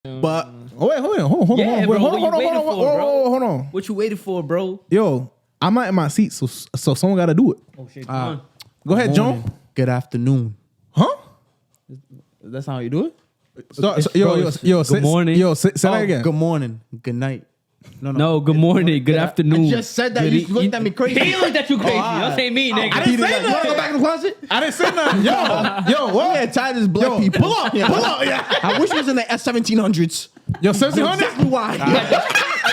But hold on. What you waiting for, bro? Yo, I'm not in my seat, so someone got to do it. Oh shit! Go ahead, John. Good afternoon. Huh? That's how you do it? Good morning. Say that again. Good morning. Good night. No, good morning. Good afternoon. I just said that. You looked at me crazy. He looked at you crazy. Don't say me, nigga. I didn't say You want to go back in the closet? I didn't say nothing. Yo, what? Yeah, tired as black people. Pull up. Yeah. I wish it was in the 1700s. Yo, 1700. Exactly why. I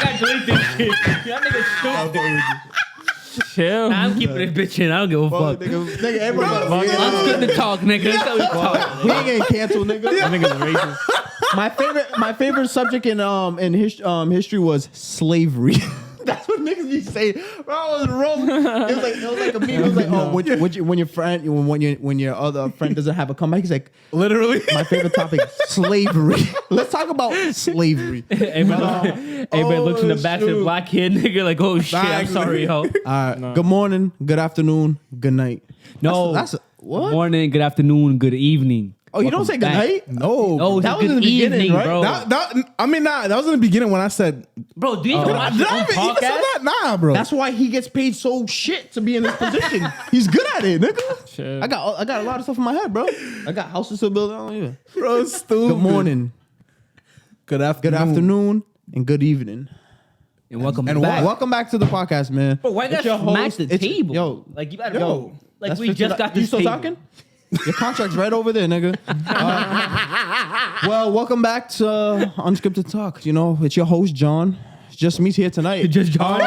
got delete this shit. Y'all niggas stupid. Chill. Nah, I'm keeping this bitch in. I don't give a fuck. Nigga, everybody. Unscripted Talk, nigga. That's how we talk. We ain't getting canceled, nigga. That nigga's racist. My favorite subject in history was slavery. That's what niggas be saying. Bro, I was wrong. It was like a meme. It was like, oh, when your other friend doesn't have a comeback, he's like, Literally. my favorite topic, slavery. Let's talk about slavery. Everybody looks in the back to the black kid, nigga, like, oh shit, I'm sorry, ho. All right. No. Good morning, good afternoon, good night. No. That's what? Good morning, good afternoon, good evening. Oh, you don't say good night? No. that was good in the beginning, evening, right? bro. That was in the beginning when I said. Bro, do you even watch Did your I own even say podcast? that? Nah, bro. That's why he gets paid so shit to be in this position. He's good at it, nigga. Chill. I got a lot of stuff in my head, bro. I got houses to build. I don't even. bro, stupid. Good morning, Good afternoon. good afternoon, and good evening. And welcome And back. Welcome back to the podcast, man. Bro, why you It's gotta your smack host. the It's- table? Yo, Like, you gotta yo. like, that's we just got this You still table. talking? Your contract's right over there, nigga. Well, welcome back to Unscripted Talk. You know, it's your host, John. It's just me here tonight. Just John.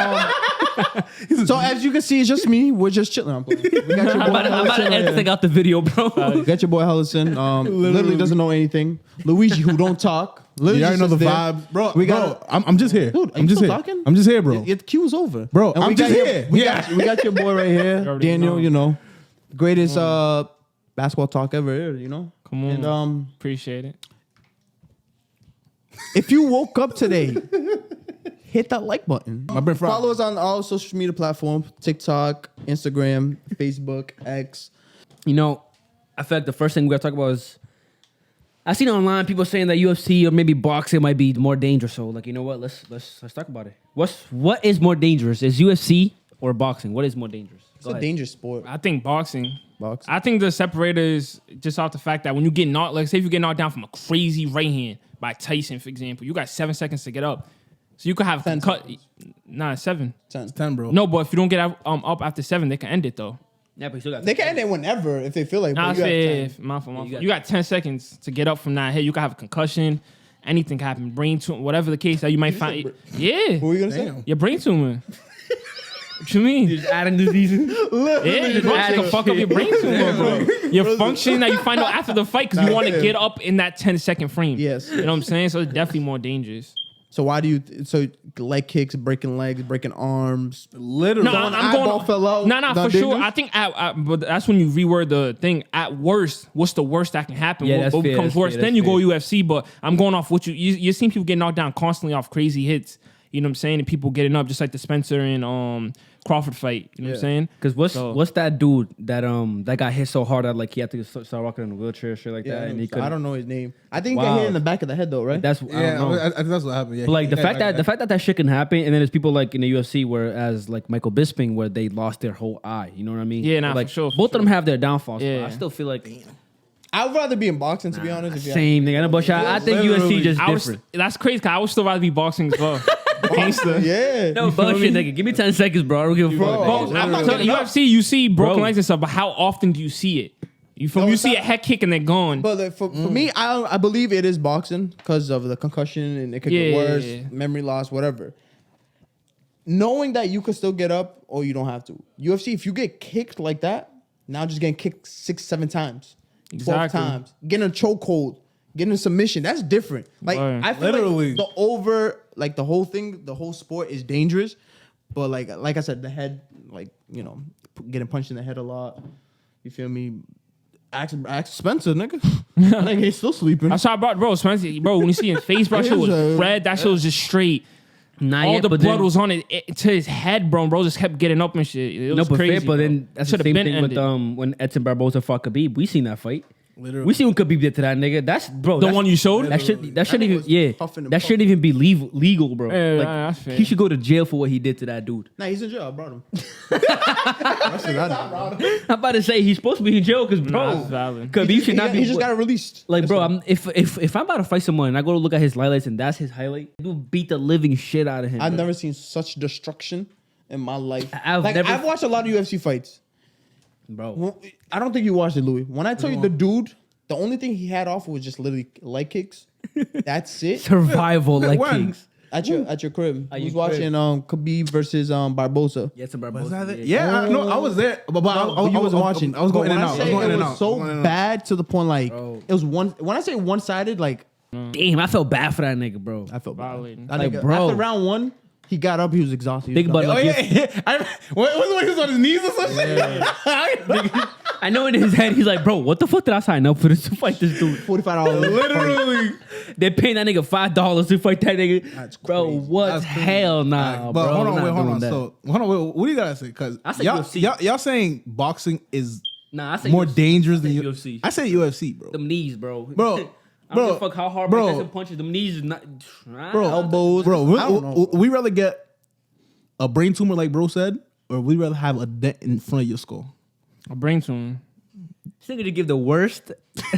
So as you can see, it's just me. We're just chilling. I'm playing. We got your boy I'm about Hellison to right edit here. out the video, bro. We got your boy Hellison. Literally doesn't know anything. Luigi, who don't talk. Literally You already know just the there. vibes, bro. We bro, got. I'm just here. Dude, are I'm you just still here. talking? I'm just here, bro. Your queue's over, Bro, And I'm we just got here. We got your boy right here, already Daniel. know. Greatest basketball talk ever. You know. Come on. And Appreciate it. if you woke up today, hit that like button. My friend Follow us on all social media platforms: TikTok, Instagram, Facebook, X. You know, I feel like the first thing we gotta talk about is I seen online people saying that UFC or maybe boxing might be more dangerous. So, like, you know what? Let's talk about it. What is more dangerous? Is UFC or boxing? What is more dangerous? It's a dangerous sport. I think boxing. Boxing. I think the separator is just off the fact that when you get knocked, like say if you get knocked down from a crazy right hand by Tyson, for example, you got 7 seconds to get up. So you could have 10 cut. seconds. Nah, 7. 10, bro. No, but if you don't get up after 7, they can end it though. Yeah, but you still got. They can end it whenever if they feel like. Nah, I but you have said, time. my fault. got- You got 10 seconds to get up from that hit. You could have a concussion. Anything can happen. Brain tumor, whatever the case that you might find. Yeah. What were you gonna say? Damn. Your brain tumor. What you mean? Just adding diseases. Yeah, that can fuck up your brain tumor, bro. Your function that you find out after the fight because you want to get up in that 10-second frame. Yes. You know what I'm saying? So it's definitely more dangerous. So why do you? So leg kicks, breaking legs, breaking arms. Literally. No, an I'm eyeball going. fell out, No, not for sure. dangerous? I think, but that's when you reword the thing. At worst, what's the worst that can happen? Yeah, that's what fair, becomes that's worse? fair, Then that's you go fair. UFC. But I'm going off what you've seen people get knocked down constantly off crazy hits. You know what I'm saying? And people getting up just like the Spencer and Crawford fight. You know what I'm saying? Because So- what's that dude that got hit so hard that like he had to start walking in a wheelchair, shit like that, and he I don't know his name. I think he Wow. got hit in the back of the head though, right? That's I Yeah, don't know. I think that's what happened. Yeah. But like the Yeah, fact that shit can happen, and then there's people like in the UFC whereas like Michael Bisping where they lost their whole eye. You know what I mean? Yeah, nah, like for sure, for both of them have their downfalls. Yeah. But I still feel like I would rather be in boxing to be honest. If you same thing. I know, but I think Literally. UFC just I was, different. that's crazy because I would still rather be boxing as well. Gangster. yeah. No bullshit, nigga. Give me 10 seconds, bro. I don't give a fuck. Bro, nigga. I'm not Literally. telling you, UFC, you see broken Bro. legs and stuff, but how often do you see it? You feel me? No, You it's see not- a head kick and they're gone. But like, for me, I believe it is boxing because of the concussion and it could get Yeah, worse, yeah, yeah. memory loss, whatever. Knowing that you could still get up or you don't have to. UFC, if you get kicked like that, now just getting kicked 6-7 times, 12 Exactly. times, getting a chokehold, getting a submission, that's different. Like Word. I feel Literally. like the whole thing, the whole sport is dangerous. But like I said, the head, like, you know, getting punched in the head a lot. You feel me? Ask Spencer, nigga. Nigga, he's still sleeping. That's how I brought, bro, Spencer, bro, when you see his face, bro, that shit was red. That shit was just straight. Not All yet, the but blood then- was on it to his head, bro. Bro just kept getting up and shit. It No, was but crazy. fair, but then bro. that's the Should've same been thing ended. with when Edson Barboza fought Khabib. We seen that fight. Literally. We see what Khabib did to that nigga. That's bro. The one you showed? That shouldn't That even nigga was puffing and That shouldn't even be legal, bro. Yeah, like that's fair. he should go to jail for what he did to that dude. Nah, he's in jail. I brought him. That's what I did. I'm about to say he's supposed to be in jail because bro, that's valid. Khabib should not be. He just got released. Like, bro, if I'm about to fight someone and I go to look at his highlights and that's his highlight, dude beat the living shit out of him. I've bro. never seen such destruction in my life. I've never- I've watched a lot of UFC fights. Bro. Well, I don't think you watched it, Louis. When I tell you the dude, the only thing he had off was just literally leg kicks. That's it. Survival like When? kings. At your crib. At He was your crib. watching Khabib versus Barbosa. Yeah, some Was that Barbosa. it? Yeah, no, I was there, but You wasn't watching. I was going But in and when out. I I was say going in it and was out. so I was going in and out. bad to the point like Bro. it was one. When I say one sided, like Damn, I felt bad for that nigga, bro. I felt bad. Violating. That Like, nigga, bro. after round 1, he got up. He was exhausted. Think about it. Oh Like, yeah, yeah. What he was on his knees or something? I know in his head he's like, bro, what the fuck did I sign up for this to fight this dude? $45. Literally. They're paying that nigga $5 to fight that nigga. That's Bro, crazy. what? That's crazy. Hell nah, But bro. hold I'm on, not wait, hold doing on. that. So hold on, wait, what do you gotta say? Because I said y'all, UFC. y'all saying boxing is Nah, I say more UFC. dangerous I than say UFC. UFC. I say UFC, bro. Them knees, bro. Bro, I don't bro, give a fuck how hard bro. Tyson punches. Them knees is not. Bro, Elbows. Bro, I don't know. we rather get a brain tumor like bro said, or we rather have a dent in front of your skull. A brain tumor. This nigga to give the worst.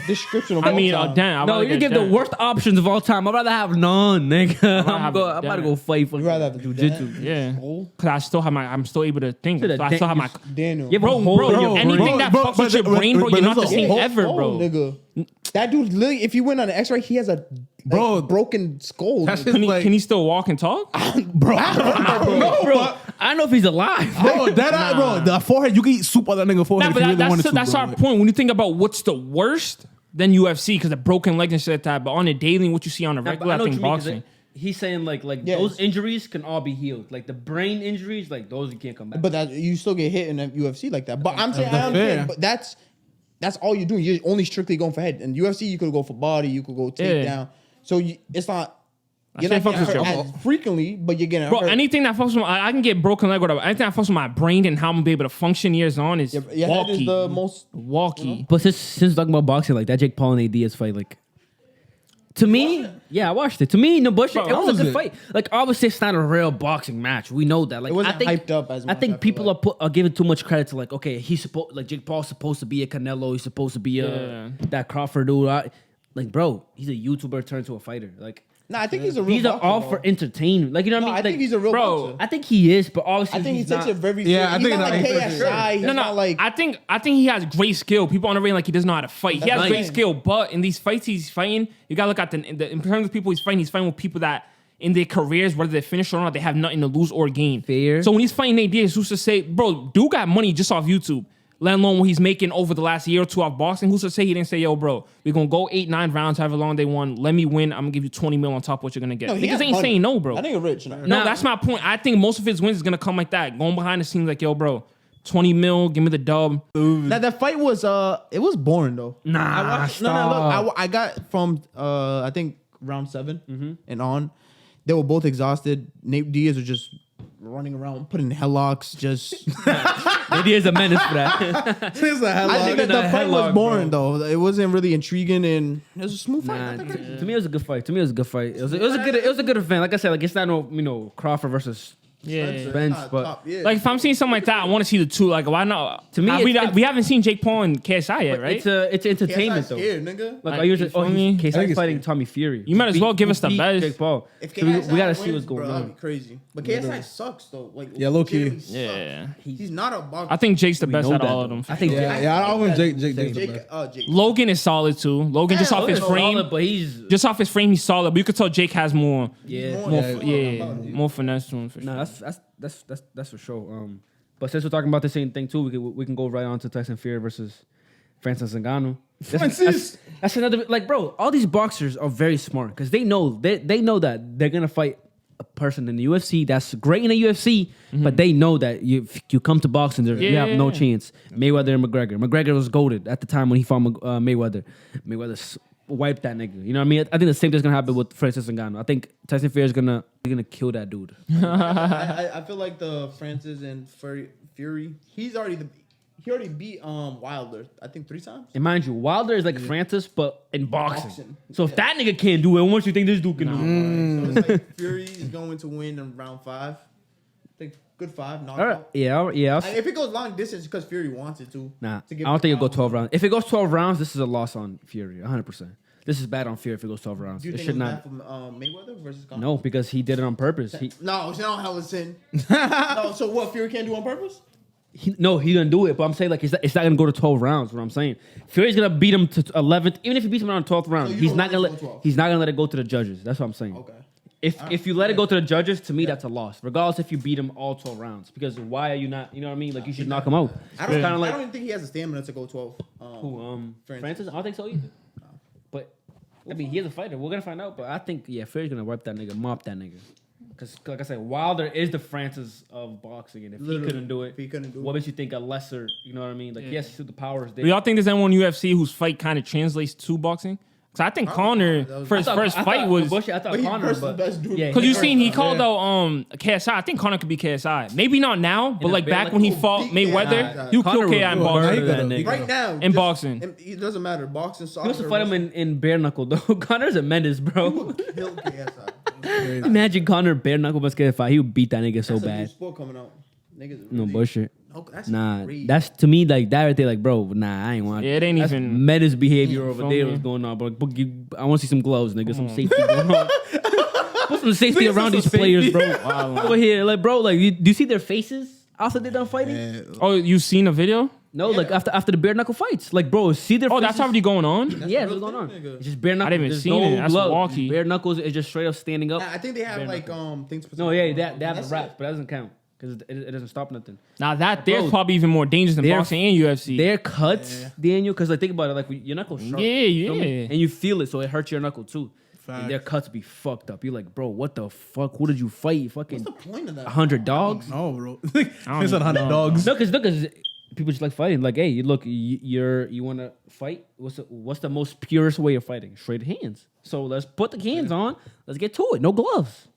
Description of I mean, all time. damn. No, you give the worst options of all time. I'd rather have none, nigga. I'm have about to go fight for You rather have a jiu-jitsu. Yeah. Skull? Cause I'm still able to think. Should've So I still have my. Daniel. Yeah, Bro, hole in bro, your anything brain. that Bro, fucks but- with your but- brain, bro, but you're not the there's a same whole ever, skull, bro. Nigga. That dude literally, if you went on an X-ray, he has a Bro, broken skull. That's nigga. his, like, Can he still walk and talk? bro, I don't know, Bro, I don't know if he's alive. Bro, that eye, bro, the forehead, you can eat soup on that nigga forehead Nah, if you but really wanted to. that's bro. our point. When you think about what's the worst, then UFC, because the broken legs and shit like that. But on the daily, what you see on the Nah, but regular, I I know what think you mean, 'cause boxing. he's saying like Yes. those injuries can all be healed. Like the brain injuries, like those you can't come back. But that you still get hit in the UFC like that. But I'm saying, That's I understand, fair. but that's all you're doing. You're only strictly going for head. In UFC, you could go for body, you could go takedown. Yeah. So it's not. You're shit not fucks getting with hurt your- as frequently, but you're getting Bro, hurt. anything that fucks with I can get broken leg or whatever. Anything that fucks with my brain and how I'm gonna be able to function years on is Your head is walkie. the most. Walkie. But since talking about boxing, like that Jake Paul and ADS fight, like to me, yeah, I watched it. To me, no bullshit, Bro, it was how a good was it? fight. Like obviously, it's not a real boxing match. We know that. Like It wasn't I think, hyped up as I much, I think feel people like. are giving too much credit to like, okay, he's supposed like Jake Paul's supposed to be a Canelo. He's supposed to be Yeah. that Crawford dude. Like, bro, he's a YouTuber turned to a fighter. Like Nah, I think he's a real. these are boxer, all bro. for entertainment. Like you know what No, I mean? I think Like, he's a real bro, boxer. I think he is, but obviously I think he he's takes not. it very. Yeah, I he's think not like that- KSI. He's No, not like. I think he has great skill. People on the ring like he doesn't know how to fight. He has That's great right. skill, but in these fights he's fighting, you gotta look at the in terms of people he's fighting with people that in their careers, whether they finish or not, they have nothing to lose or gain. Fair. So when he's fighting Nate Diaz, who's to say, bro, dude got money just off YouTube, let alone what he's making over the last year or two off boxing. Who's to say he didn't say, yo, bro, we're gonna go 8-9 rounds, however long they won. Let me win. I'm gonna give you 20 mil on top of what you're gonna get. No, he Niggas has ain't money. saying no, bro. I think rich. No, Nah. that's my point. I think most of his wins is gonna come like that. Going behind the scenes, like, yo, bro, 20 mil, give me the dub. That fight was it was boring though. Nah, I watched, no, stop. look, I got from I think round 7 and on. They were both exhausted. Nate Diaz was just running around, putting headlocks. Just Maybe he's a menace for that. It's a hell I of- think that the a fight was headlock, boring though. It wasn't really intriguing and it was a smooth fight. Nah, Nothing crazy. to me, it was a good fight. It was a good event. Like I said, like it's not no Crawford versus Yeah. Spence, Nah, but top, yeah. Like if I'm seeing something like that, I want to see the two. Like why not? To me, we haven't seen Jake Paul and KSI yet, right? it's entertainment KSI's though. scared, nigga. Like, Like, are you you just feel me? KSI's I think it's fighting fair. Tommy Fury. You might as well give us the Beat best. Jake Paul. If So we KSI gotta see wins, what's going bro, that'd on. be crazy. But KSI sucks though. Like Yeah, low key. legitimately sucks. Yeah. He's not a boxer. I think Jake's the We best know out of that, all of though. them. I think Yeah, I don't think Jake's the best. Jake. Logan is solid too. Logan just Yeah, off his Logan's frame, solid, but he's just off his frame, he's solid. But you could tell Jake has more, yeah. more finesse to him. For No, sure. that's for sure. But since we're talking about the same thing too, we can go right on to Tyson Fury versus Francis Ngannou. That's another like, bro. All these boxers are very smart because they know that they're gonna fight a person in the UFC that's great in the UFC, but they know that you come to boxing, you have no Yeah. chance. Mayweather and McGregor. McGregor was goated at the time when he fought Mayweather. Mayweather wiped that nigga. You know what I mean? I think the same thing's gonna happen with Francis Ngannou. I think Tyson Fury is gonna kill that dude. I feel like the Francis and Fury. He already beat Wilder, I think 3 times. And mind you, Wilder is like Francis, but in boxing. Boxing. So if that nigga can't do it, what do you think this dude can do? So it's like Fury is going to win in round 5. I think good 5 knockout. All right. Yeah. If it goes long distance, because Fury wants it to. Nah, to I give don't think it'll go the 12 rounds. If it goes 12 rounds, this is a loss on Fury, 100%. This is bad on Fury if it goes 12 rounds. Do you It think should it's not. bad from Mayweather versus Conor? No, because he did it on purpose. No, it's not how it's in. No, so what Fury can't do on purpose? He didn't do it. But I'm saying like it's not gonna go to 12 rounds. What I'm saying, Fury's gonna beat him to 11th. Even if he beats him on 12th round, So you he's don't not gonna let let it go 12? he's not gonna let it go to the judges. That's what I'm saying. Okay. If you let it go to the judges, to me that's a loss. Regardless if you beat him all 12 rounds, because why are you not? You know what I mean? Like you should knock him out. I don't, Kinda like- I don't even think he has the stamina to go 12. Francis? I don't think so either. But I mean, he's a fighter. We're gonna find out. But I think Fury's gonna wipe that nigga, mop that nigga. Because like I said, Wilder is the Francis of boxing, and if Literally, he couldn't do it, if he couldn't do what it. makes you think a lesser? You know what I mean? Like yes, the power is there. Do y'all think there's anyone in UFC whose fight kind of translates to boxing? Because I think Conor for his first fight was. I thought But he Conor, versed the but best dude. yeah, Because you seen he versed- called out KSI. I think Conor could be KSI. Maybe not now, but a like bare back like- when he Oh, fought beat- Mayweather, yeah, you Conor kill would KI in murder boxing. that gotta- nigga. Right now. In boxing. It doesn't matter. Boxing, soccer. He used to fight him in bare knuckle though. Conor's a menace, bro. Kill KSI. Imagine Conor bare knuckle must get a fight. He would beat that nigga so That's a new bad. sport coming out. Niggas No really- bullshit. No, that's Nah, crazy. that's to me like that right there. Like, bro, nah, I ain't want. Yeah, it ain't that's even- menace behavior You over feel there. me? What's going on, bro? I want to see some gloves, nigga. Some safety going on. Put some safety around these players, bro. Over here, like, bro, like, do you see their faces after they're done fighting? Oh, you seen a video? No, like after the bare knuckle fights, like, bro, see their. Oh, faces? that's already going on? Yeah, a real what's going on? thing, nigga. It's just bare knuckles. didn't even There's see no it. That's gloves. walkie. Bare knuckles is just straight up standing up. Nah, I think they have like things. No, yeah, they have the That's wraps, it. but that doesn't count because it doesn't stop nothing. Now that there's Bro, probably even more dangerous than they're- boxing and UFC. Their cuts, Daniel, because like think about it, like your knuckle sharp, Yeah, you feel me? yeah. and you feel it, so it hurts your knuckle too. Facts. And their cuts be fucked up. You're like, bro, what the fuck? Who did you fight? Fucking What's the point of that? 100 dogs? No, bro. don't It's a even 100 know. dogs. No, because people just like fighting. Like, hey, you look, you want to fight? What's the most purest way of fighting? Straight hands. So let's put the hands on. Let's get to it. No gloves.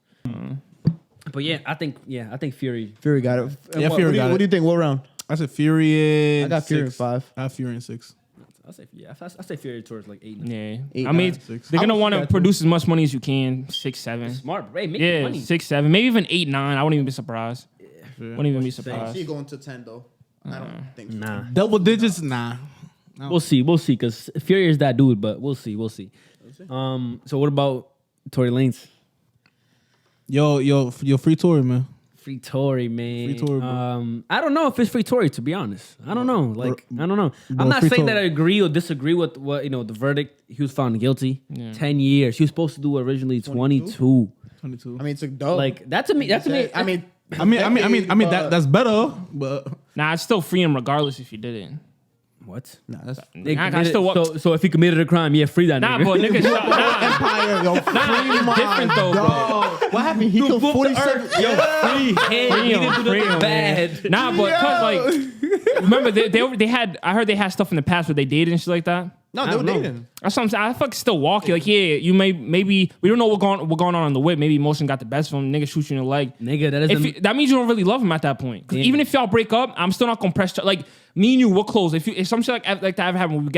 But I think Fury. Fury got it. Yeah, Fury got it. What do you think? What round? I said Fury in I got Fury in 6. 5. I have Fury in 6. I say Fury towards like 8. Yeah. 8, I mean, 9, 6. they're I gonna would want see to that too. produce as much money as you can. 6, 7. Smart, bro. Hey, make Yeah, money. 6, 7, maybe even 8, 9. I wouldn't even be surprised. Wouldn't even be I surprised. see it going to 10 though. I don't think so. Nah. Double digits? Nah. We'll see, because Fury is that dude, but we'll see. So what about Tory Lanez? Yo, free Tory, man. Free Tory, man. Free Tory, bro. I don't know if it's free Tory, to be honest. I don't know. Like, I don't know. Bro, I'm not free saying that Tory. I agree or disagree with what, the verdict. He was found guilty. 10 years. He was supposed to do originally 22. 22. I mean, it's a dub. Like, that's to me. I mean, That's better, but Nah, it's still free him regardless if you did it. what? nah, that's They I committed- still walk- so if he committed a crime, free that Nah, nigga. but nigga, nah, Empire. Yo, free my different though, bro. dog. What happened? He killed 47. Free him. He didn't do nothing bad. Nah, but cause like, remember they had. I heard they had stuff in the past where they dated and shit like that. No, I they were don't know. dating. That's what I'm saying. I fucking still walk. Like, yeah, you maybe we don't know what going on in the whip. Maybe emotion got the best of him. Nigga shoot you in the leg. Nigga, that If isn't... you, that means you don't really love him at that point. 'Cause Yeah. even if y'all break up, I'm still not gonna press. Like me and you, we're close. If some shit like that ever happened,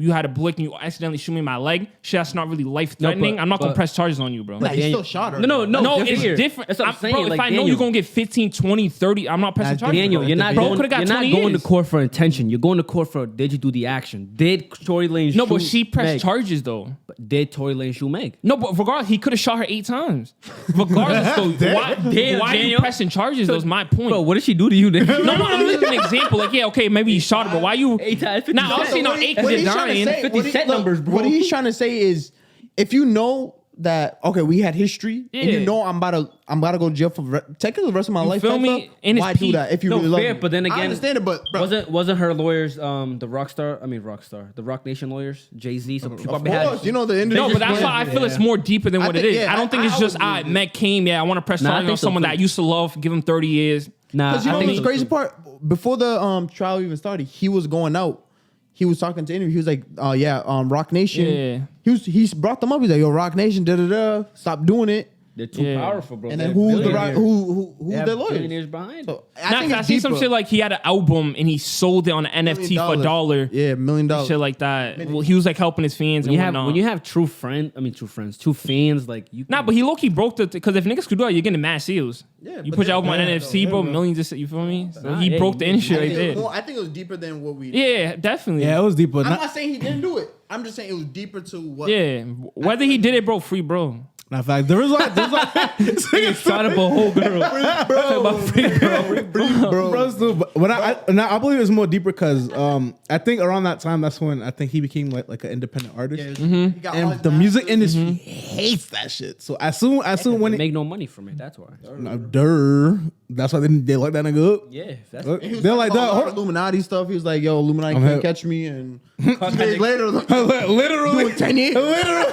you had a blick and you accidentally shoot me in my leg. Shit, that's not really life threatening. but- I'm not gonna but- press charges on you, bro. Nah, he Daniel- still shot her. No, it's here. different. That's what I'm saying. Bro, like, if I know Daniel, you're gonna get 15, 20, 30, I'm not pressing Nah, charges. Daniel, bro. you're not Bro, going. could've got You're not 20 going to years. court for intention. You're going to court for did you do the action? Did Tory Lanez? No, but shoot she pressed Meg? charges though. Did Tory Lanez shoot Meg? No, but regardless, he could have shot her 8 times. Regardless, though, why Damn, are you Daniel. pressing charges? Though is my point. Bro, what did she do to you? Then? no, I'm using an example. Like, yeah, okay, maybe he shot her, but why you? 8 times. 50 Nah, I'll cents. say not 8 because you're dying. 50 cent numbers, bro. What he's trying to say is, if you know that we had history, and you Yeah. know I'm about to go to jail for technically the rest of my life. feel type me? stuff, In his why do peak. that if you No, really love fair, me? but then I again- understand it, but bro, Wasn't her lawyers the Rock Nation lawyers, Jay-Z? So she of probably course, had. you know the industry. No, but that's why I feel it's more deeper than I what it think- is. yeah, I don't think it's I just would agree with Meg came. Yeah, I want to press Nah, I charges on think so, someone too. that I used to love. Give him 30 years. Nah, Because you I know think the so, crazy too. part, before the trial even started, he was going out. He was talking to interview. He was like, Rock Nation. Yeah. He brought them up. He's like, yo, Rock Nation, stop doing it. They're too powerful, bro. And then who's their lawyers? Billionaires behind. So, I see some shit like he had an album and he sold it on an NFT for $1. Yeah, $1 million. Shit like that. Well, he was like helping his fans When and whatnot. you have true fans, like you. Nah, but he low-key broke because if niggas could do it, you're getting mad sales. Yeah, you but put your album on yeah, NFC, bro, yeah, millions. You feel me? So Nah, he yeah, broke the industry right there. I think it was deeper than what we. Yeah, definitely. Yeah, it was deeper. I'm not saying he didn't do it. I'm just saying it was deeper to what. Yeah, whether he did it, bro, free, bro. In fact, there was like shot up a whole girl. bro. Still, but I believe it's more deeper because I think around that time that's when I think he became like an independent artist, He got all and his the masters. music industry hates that shit. So as soon when Make no money from it. That's why. that's why they like that nigga up. Yeah, that's He was They're like talking that. about Hold on. Illuminati stuff. He was like, "Yo, Illuminati I'm can't hip. catch me." And 2 days later, Literally, doing 10 years. Literally,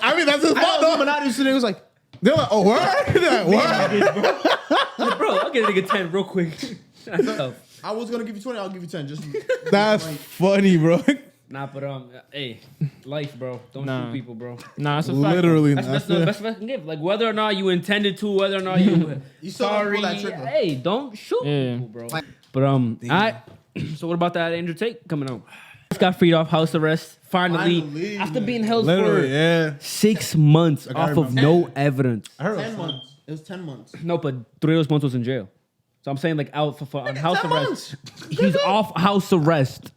I mean that's his I fault. know though. Illuminati was sitting there, was like, They're like, oh, word, They're like, word. bro. I'll get a nigga 10 real quick. "I was gonna give you 20. I'll give you 10." Just That's funny, bro. Nah, but hey, life, bro. Don't Nah. shoot people, bro. Nah, it's a fact. Literally, That's the best I can give. Like whether or not you intended to, whether or not you still don't sorry. pull that trigger. Hey, don't shoot Yeah. people, bro. But so what about that Andrew Tate coming out? Just got freed off house arrest finally Finally, after man. being held Literally, for yeah. 6 months off of remember. no evidence. I heard 10 months. It was 10 months. No, but 3 of those months was in jail. So I'm saying like out for on house 10 arrest. months. He's off house arrest.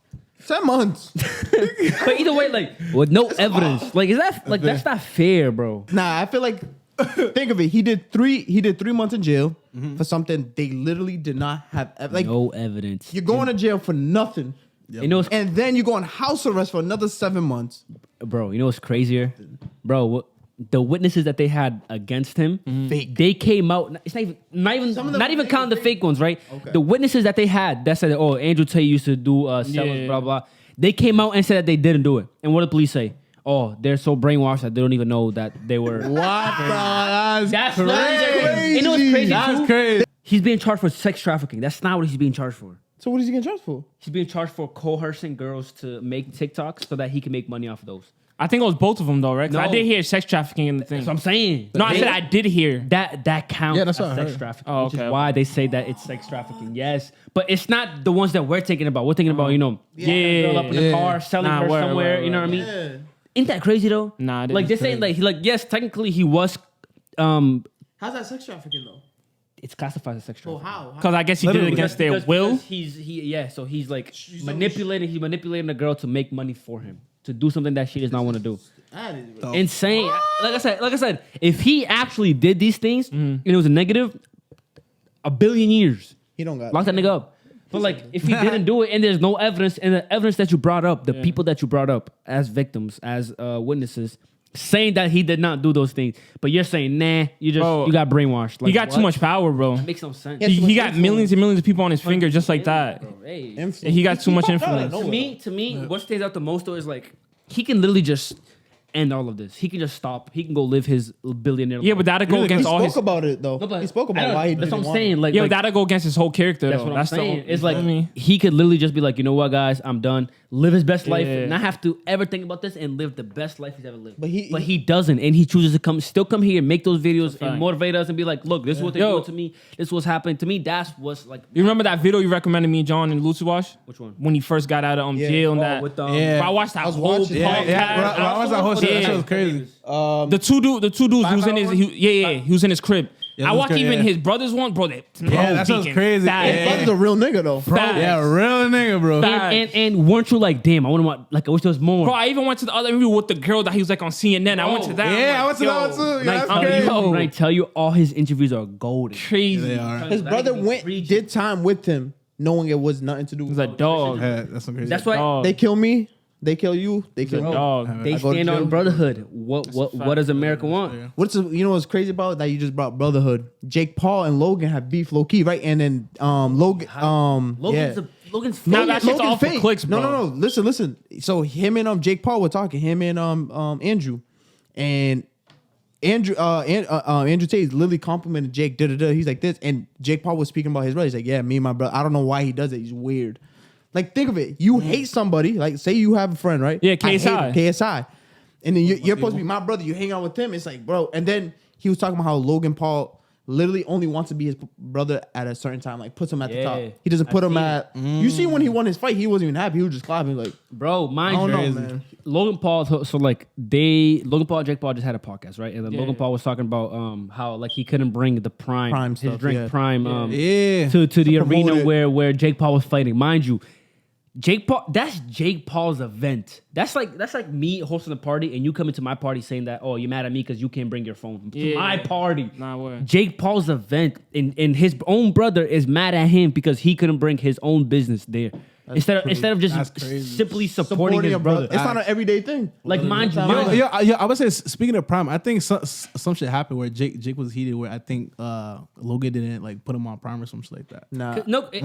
10 months. But either way, like with no evidence, like is that like that's not fair, bro? Nah, I feel like think of it. He did 3 months in jail for something they literally did not have. Like No evidence. you're going to jail for nothing, You know what's and then you go on house arrest for another 7 months. bro, you know what's crazier? Bro, the witnesses that they had against him, Fake. they came out. It's Some of them not even fake, counting the fake. fake ones, right? Okay. The witnesses that they had that said, "Oh, Andrew Tate used to do sellers, Yeah. blah blah." They came out and said that they didn't do it. And what did the police say? Oh, they're so brainwashed that they don't even know that they were. What? That's crazy. crazy. You know what's crazy? That's too? crazy. He's being charged for sex trafficking. That's not what he's being charged for. So what is he getting charged for? He's being charged for coercing girls to make TikToks so that he can make money off of those. I think it was both of them though, right? 'Cause I No. did hear sex trafficking in the thing. That's what I'm saying. No, I They- said I did hear. that counts Yeah, that's what as I sex heard. trafficking, Oh, which is okay, why they say that it's sex trafficking. Yes, but it's not the ones that we're thinking about. We're thinking about, Yeah. girl up in the Yeah. car, selling Nah, her word, somewhere. word, You know what I word. mean? Yeah. Ain't that crazy though? Nah, it like is they're saying, crazy. like yes, technically he was. How's that sex trafficking though? It's classified as sex So trafficking. how? Because I guess he did it Literally. against their will. So he's like He's manipulating the girl to make money for him to do something that she does not want to do. That is Insane. Like I said, if he actually did these things and it was a negative, 1 billion years. He don't got Lock that nigga up. But like, if he didn't do it and there's no evidence, and the evidence that you brought up, the people that you brought up as victims, as witnesses, saying that he did not do those things, but you're saying, nah, you got brainwashed. Like, He got too what? much power, bro. Makes no sense. Yeah, He got millions and millions of people on his finger just like that. Bro, hey. influence. He got too much popped out of influence. To me, what stands out the most though is like he can literally just end all of this. He can just stop. He can go live his billionaire. Yeah, life. but that'll go He against all spoke his. about it though. No, but He spoke I about don't- why he That's didn't what I'm want it. saying. Like, Yeah, like, but that'll go against his whole character. that's though. what I'm That's saying. the. It's like I mean, he could literally just be like, you know what, guys, I'm done. Live his best life, Yeah. and not have to ever think about this, and live the best life he's ever lived. But he- he doesn't, and he chooses to still come here and make those videos fact. and motivate us and be like, look, this is what they're Yo. doing to me. This is what's happening to me. That's what's like. you remember that video you recommended me, John, and Lucy watch? Which one? When he first got out of jail and that. with Yeah. Bro, I watched that was whole watching it. podcast. Yeah, bro, I watched that whole shit. That Yeah. shit was crazy. The two dudes who was in his, he was in his crib. Yeah, I that was watched crazy, even yeah. his brother's one, bro. Yeah, that shit was crazy. His brother's a real nigga though. Yeah, real nigga, bro. And weren't you like, damn, I wish there was more. Bro, I even went to the other interview with the girl that he was like on CNN. I went to that. Yeah, I'm I went to yo, that one too. Yeah, that's When crazy. I tell you, all his interviews are golden. Crazy. They are. His brother did time with him, knowing it was nothing to do He's with a it. dog. Yeah, that's some crazy. That's why Dog. They kill me, they kill you, they kill me. Dog. they I go to stand on jail. brotherhood. What does America want? What's crazy about it that you just brought brotherhood? Jake Paul and Logan have beef low key, right? And then Logan Logan's Nah, fake. that shit's all for fake. clicks, bro. No. Listen. So him and Jake Paul were talking. Him and Andrew, and Andrew Tate literally complimented Jake. He's like this, and Jake Paul was speaking about his brother. He's like, yeah, me and my brother. I don't know why he does it. He's weird. Like, think of it. You hate somebody. Like, say you have a friend, right? Yeah, I hate KSI. him, KSI. And then you're supposed to be my brother. You hang out with him. It's like, bro. And then he was talking about how Logan Paul literally only wants to be his brother at a certain time, like puts him at the top. He doesn't put him at. You see, when he won his fight, he wasn't even happy. He was just clapping, like, bro. Mind I don't you, know, man. Logan Paul. So like Logan Paul, and Jake Paul just had a podcast, right? And then Logan Paul was talking about how like he couldn't bring the prime his stuff, drink prime to the To arena promote it. where Jake Paul was fighting. Mind you, Jake Paul, that's Jake Paul's event. That's like me hosting a party and you coming to my party saying that, oh, you're mad at me because you can't bring your phone to my party. Nah, what? Jake Paul's event and his own brother is mad at him because he couldn't bring his own business there. Instead of just simply supporting his your brother. It's not an everyday thing. Like mind you, Yeah, I would say, speaking of prime, I think some shit happened where Jake was heated, where I think Logan didn't like put him on prime or some shit like that. Nah. no, It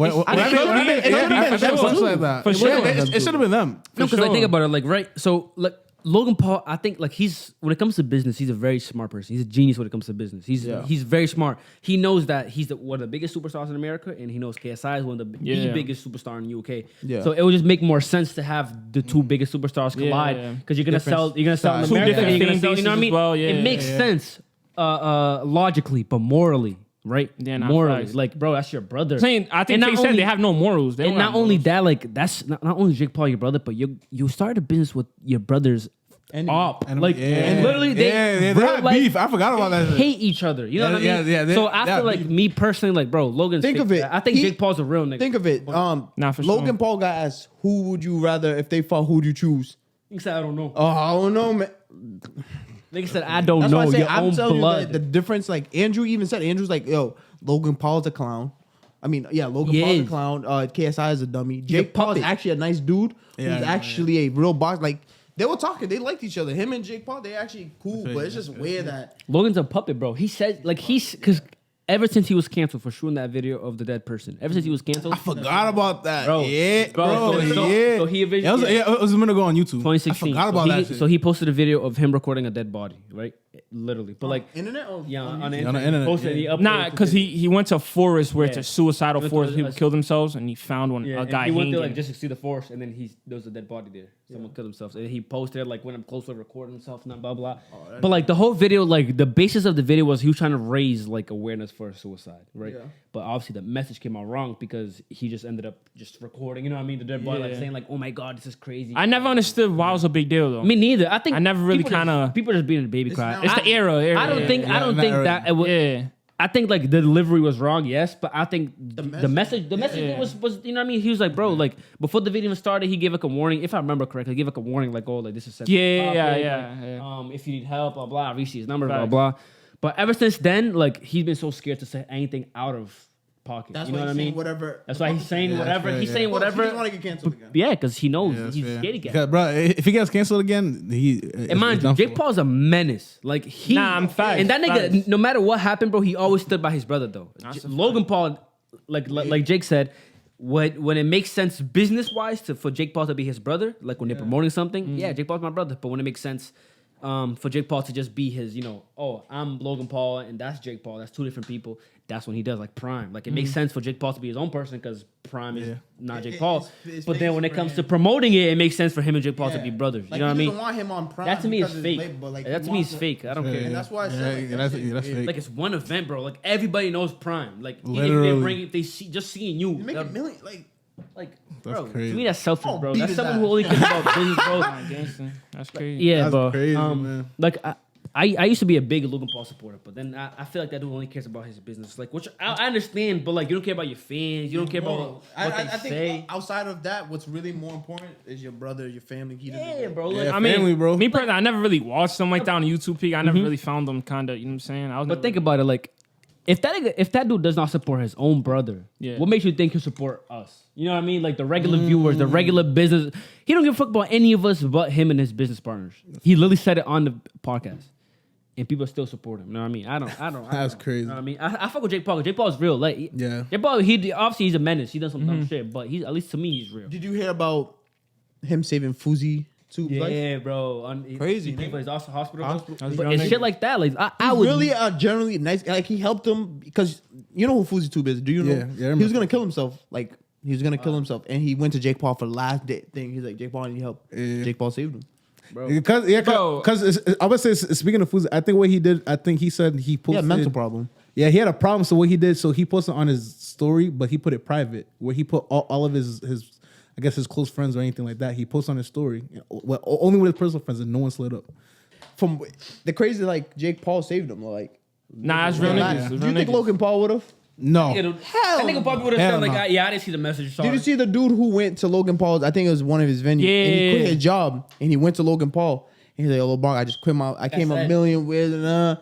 should have been them. No, because I think about it, like, right? So, like, Logan Paul, I think, like, when it comes to business, he's a very smart person. He's a genius when it comes to business. He's very smart. He knows that he's one of the biggest superstars in America, and he knows KSI is one of the biggest superstar in the UK. Yeah. So it would just make more sense to have the two biggest superstars collide because you're gonna sell in America, and you're gonna sell. You know what I mean? Well, it makes sense logically, but morally. Right? Yeah, not morally. facts. Like, bro, that's your brother. I think they said they have no morals. And not only that, like, that's not only Jake Paul your brother, but you started a business with your brothers up. And literally they had beef. I forgot about that. Hate each other. You know what I mean? Yeah, so I feel like me personally, like, bro, Logan's Think of it. I think Jake Paul's a real nigga. Think of it. For Logan sure. Paul got asked, who would you rather, if they fought, who'd you choose? He said, I don't know. Oh, I don't know, man. Nigga said, I don't That's know. why I say, Your I'm own telling blood. you the difference. Like Andrew even said, Andrew's like, yo, Logan Paul's a clown. I mean, yeah, Logan Paul's a clown. KSI is a dummy. Jake Paul is actually a nice dude. He's actually a real boss. Like, they were talking. They liked each other. Him and Jake Paul, they actually cool. But it's just weird that Logan's a puppet, bro. He said, like, because ever since he was canceled for shooting that video of the dead person, ever since he was canceled, I forgot about that. Bro. Yeah, bro. So he eventually, it was a minute ago on YouTube. 2016. I forgot about that shit. So he posted a video of him recording a dead body, right? Literally, but like internet. Or on the internet. internet. Posted, he uploaded Nah, because he went to a forest where it's Yeah. a suicidal He went forest. to People killed themselves, and he found one. Yeah, A and guy he went hanging. there like just to see the forest, and then there was a dead body there. Someone killed himself, and he posted like when I'm closer recording himself, and blah blah. But like the whole video, like the basis of the video was he was trying to raise like awareness for suicide, right? Yeah. But obviously the message came out wrong because he just ended up just recording. You know what I mean? The dead body, like saying like, "Oh my god, this is crazy." I never understood why it was a big deal though. Me neither. I think I never really people just- kinda- people just being a baby cry. not- It's the era. I don't think that it was. Yeah. I think like the delivery was wrong, yes, but I think the message was you know what I mean. He was like, bro, like before the video even started, he gave like a warning. If I remember correctly, he gave like a warning, like, oh, like this is sensitive topic, like, if you need help, blah blah, reach his number, blah blah. But ever since then, like he's been so scared to say anything out of pocket. That's you know why what I he's saying mean? whatever. That's why he's saying whatever. fair, He's yeah. saying Well, he whatever. doesn't want to get canceled again. Yeah, because he knows That's he's fair. scared again. Yeah, bro, if he gets canceled again, And mind you, Jake Paul's a menace. Like he, I'm facts, and that nigga, facts. no matter what happened, bro, he always stood by his brother though. Logan Paul, like Jake said, when it makes sense business wise for Jake Paul to be his brother, like when they're promoting something, yeah, Jake Paul's my brother. But when it makes sense for Jake Paul to just be his, oh, I'm Logan Paul and that's Jake Paul. That's two different people. That's when he does like Prime. Like it makes sense for Jake Paul to be his own person because Prime is not Jake Paul. it's But then fake when it for comes him. to promoting it, it makes sense for him and Jake Paul to Yeah. be brothers. Like, You know what I he mean? doesn't want him on Prime. That to me is because it's fake. label, but, like, That he to me is wants fake. I don't care. And that's why I said that's fake. Like it's one event, bro. Like everybody knows Prime. Like even Literally. if they see just seeing you, You make a million, like bro. crazy. To me, that's selfish, Oh, bro. beat That's his someone ass. who only cares about business, bro. Gangster. That's crazy. Yeah, That's bro. crazy, man. Like I used to be a big Logan Paul supporter, but then I feel like that dude only cares about his business. Like, which I understand, but like you don't care about your fans. You don't care about what they I say. think outside of that, what's really more important is your brother, your family. Yeah, bro. Like, Yeah, I mean, family, bro. Me personally, I never really watched them like that on YouTube peak. I never really found them kind of, you know what I'm saying? I was but think about it, like if that dude does not support his own brother, what makes you think he'll support us? You know what I mean? Like the regular viewers, the regular business. He don't give a fuck about any of us but him and his business partners. He literally said it on the podcast. And people still support him. You know what I mean? I don't. That's crazy. You know what I mean? I fuck with Jake Paul. Jake Paul's real. Like, Yeah. Jake Paul, obviously he's a menace. He does some dumb shit, but he's, at least to me, he's real. Did you hear about him saving Fuzi too? Yeah, bro. Crazy, He paid for his hospital. Hospital. But it's shit like that. Like I would really generally nice. Like he helped him because you know who Fuzi Tube is. Do you know? Yeah, I he remember. was gonna kill himself. Like he was gonna kill himself, and he went to Jake Paul for the last day thing. He's like, Jake Paul, I need help. Yeah. Jake Paul saved him. bro. Because I would say, speaking of foods, I think what he did, I think he said he posted. He had a mental problem. Yeah, he had a problem. So what he did, so he posted on his story, but he put it private, where he put all of his I guess his close friends or anything like that. He posted on his story, only with his personal friends, and no one slid up. From the crazy, like Jake Paul saved him. Like, Nah, it's real niggas. Do you think Logan Paul would have? No. I think probably would have said like, yeah, I didn't see the message. Sorry. Did you see the dude who went to Logan Paul's? I think it was one of his venues. Yeah. And he quit his job and he went to Logan Paul. And he's like, "Oh, LeBron, I just quit I came a million with, I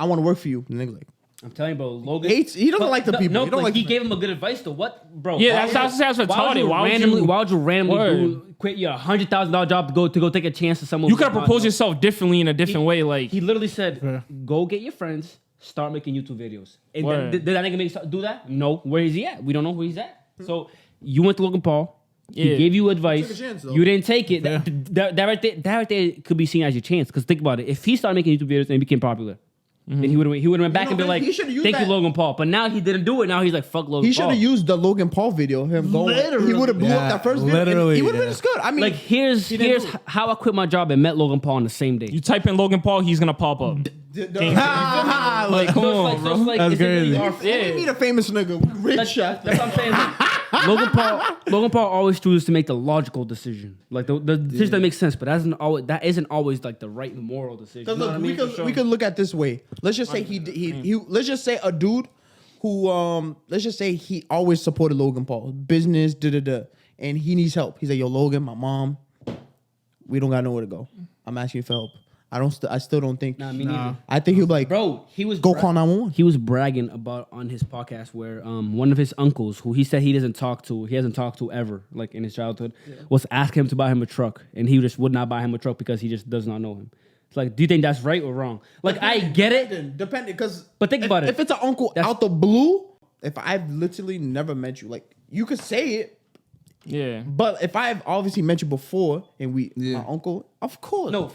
want to work for you." And the nigga like, I'm telling you, bro. Logan he doesn't like the people. No, He don't but like he the- gave him a good advice though. What, bro? Yeah, that's retarded. Why would you randomly Word. quit your $100,000 job to go take a chance to someone? You could have proposed yourself differently in a different way. Like, He literally said, "Go get your friends, start making YouTube videos." And Word. did that nigga do that? No. Where is he at? We don't know where he's at. So you went to Logan Paul. He Yeah. gave you advice. took a chance, though. You didn't take it. That right there could be seen as your chance. Because think about it. If he started making YouTube videos and he became popular, then he would have went back and been like, he should've used "Thank you, that. Logan Paul." But now he didn't do it. Now he's like, "Fuck Logan He Paul." should have used the Logan Paul video. Him going. He would have blew up that first video. Literally, He would have yeah. been as good. I mean, Like here's didn't do it. how I quit my job and met Logan Paul on the same day. you type in Logan Paul, he's gonna pop up. Like, come on, bro. That's crazy. Give me the famous nigga, rich. That's what I'm saying. Like, Logan Paul always chooses to make the logical decision, like the decision that makes sense. But that isn't always like the right moral decision. You know what I mean? we could look at this way. Let's just say he let's just say a dude who let's just say he always supported Logan Paul business and he needs help. He's like, "Yo, Logan, my mom, we don't got nowhere to go. I'm asking you for help." I still don't think. Nah, me neither. I think he'll be like, Bro, he was go call 911. He was bragging about on his podcast where one of his uncles, who he said he hasn't talked to ever, like in his childhood, was asking him to buy him a truck, and he just would not buy him a truck because he just does not know him. It's like, do you think that's right or wrong? Like, I get it, Depending, because but think about it. If it's an uncle out the blue, if I've literally never met you, like you could say it. Yeah. But if I've obviously met you before and my uncle, of course. No,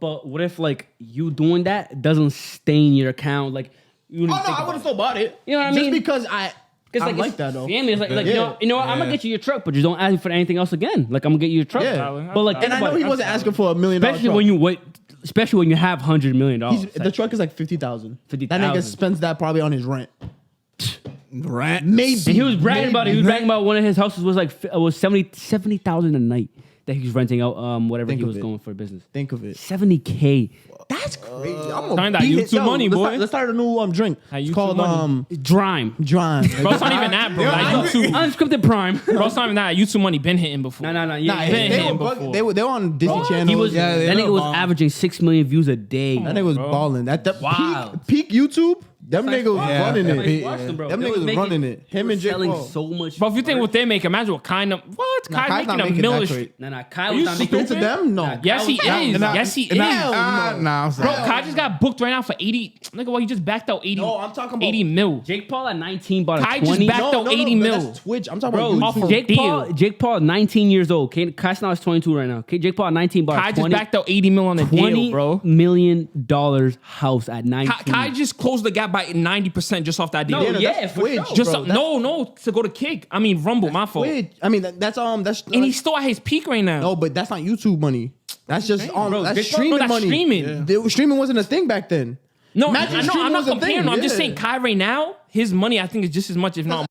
but what if like you doing that doesn't stain your account? Like, you wouldn't think I about would have thought about it. You know what I Just mean? because I like it's that though. Family, it's like Yeah. you know what? I'm gonna get you your truck, but you don't ask me for anything else again. Like I'm gonna get you your truck. Yeah. But like, And I know he wasn't asking for $1 million. especially when you have $100 million. The truck is like 50,000. 50,000. That nigga spends that probably on his rent. Rant. Maybe. And he was bragging about it. He was bragging about one of his houses was like was 70,000 a night that he was renting out whatever Think he of was it. going for business. Think of it. $70K. That's crazy. Find that YouTube money, boy. Let's start a new drink. That It's YouTube called money. Drime. Drime. Bro, it's not even that, bro. Like, YouTube. Unscripted Prime. Bro, it's not even that. YouTube money been hitting before. No. Nah, Yeah. been they hitting were before. they were on Disney Channel. He was Yeah, that they nigga was bomb. averaging 6 million views a day. That nigga was bro. balling. At the Wild. peak YouTube, them niggas was Yeah, running yeah, it. peak. Watch them, bro. Them They was niggas making- running it. Him they and was Jake selling Paul. so much. But if you think what they make, imagine what kind of Kai's Kai's not making making $1 that million. great. Nah, Kai Are was you not Compared making to them, no. Nah, Yes, he Kai was- is. Yes, he is. Nah, I'm Bro, sorry. Kai just got booked right now for 80. Nigga, well, he just backed out 80. No, I'm talking about- 80 mil. Jake Paul at 19 bought a Kai just 20. backed out 80 but mil. That's Twitch. I'm talking Bro, about off YouTube. of- Jake Paul, 19 years old. Kai now is 22 right now. Jake Paul at 19 bought Kai a just 20, backed out 80 mil on a deal, $20 bro. million house at 19. Kai just closed the gap by 90% just off that deal. No, yeah, that's for Twitch. sure. Just bro, that's no, to go to Kick. I mean, Rumble, my fault. Twitch. I mean, that's And he's still at his peak right now. no, but that's not YouTube money. That's just Bro, that's Jake Paul- streaming No, that's money. streaming. Streaming wasn't a thing back then. No, Imagine I'm streaming not was a comparing. thing, I'm just yeah. saying Kai right now, his money I think is just as much, if not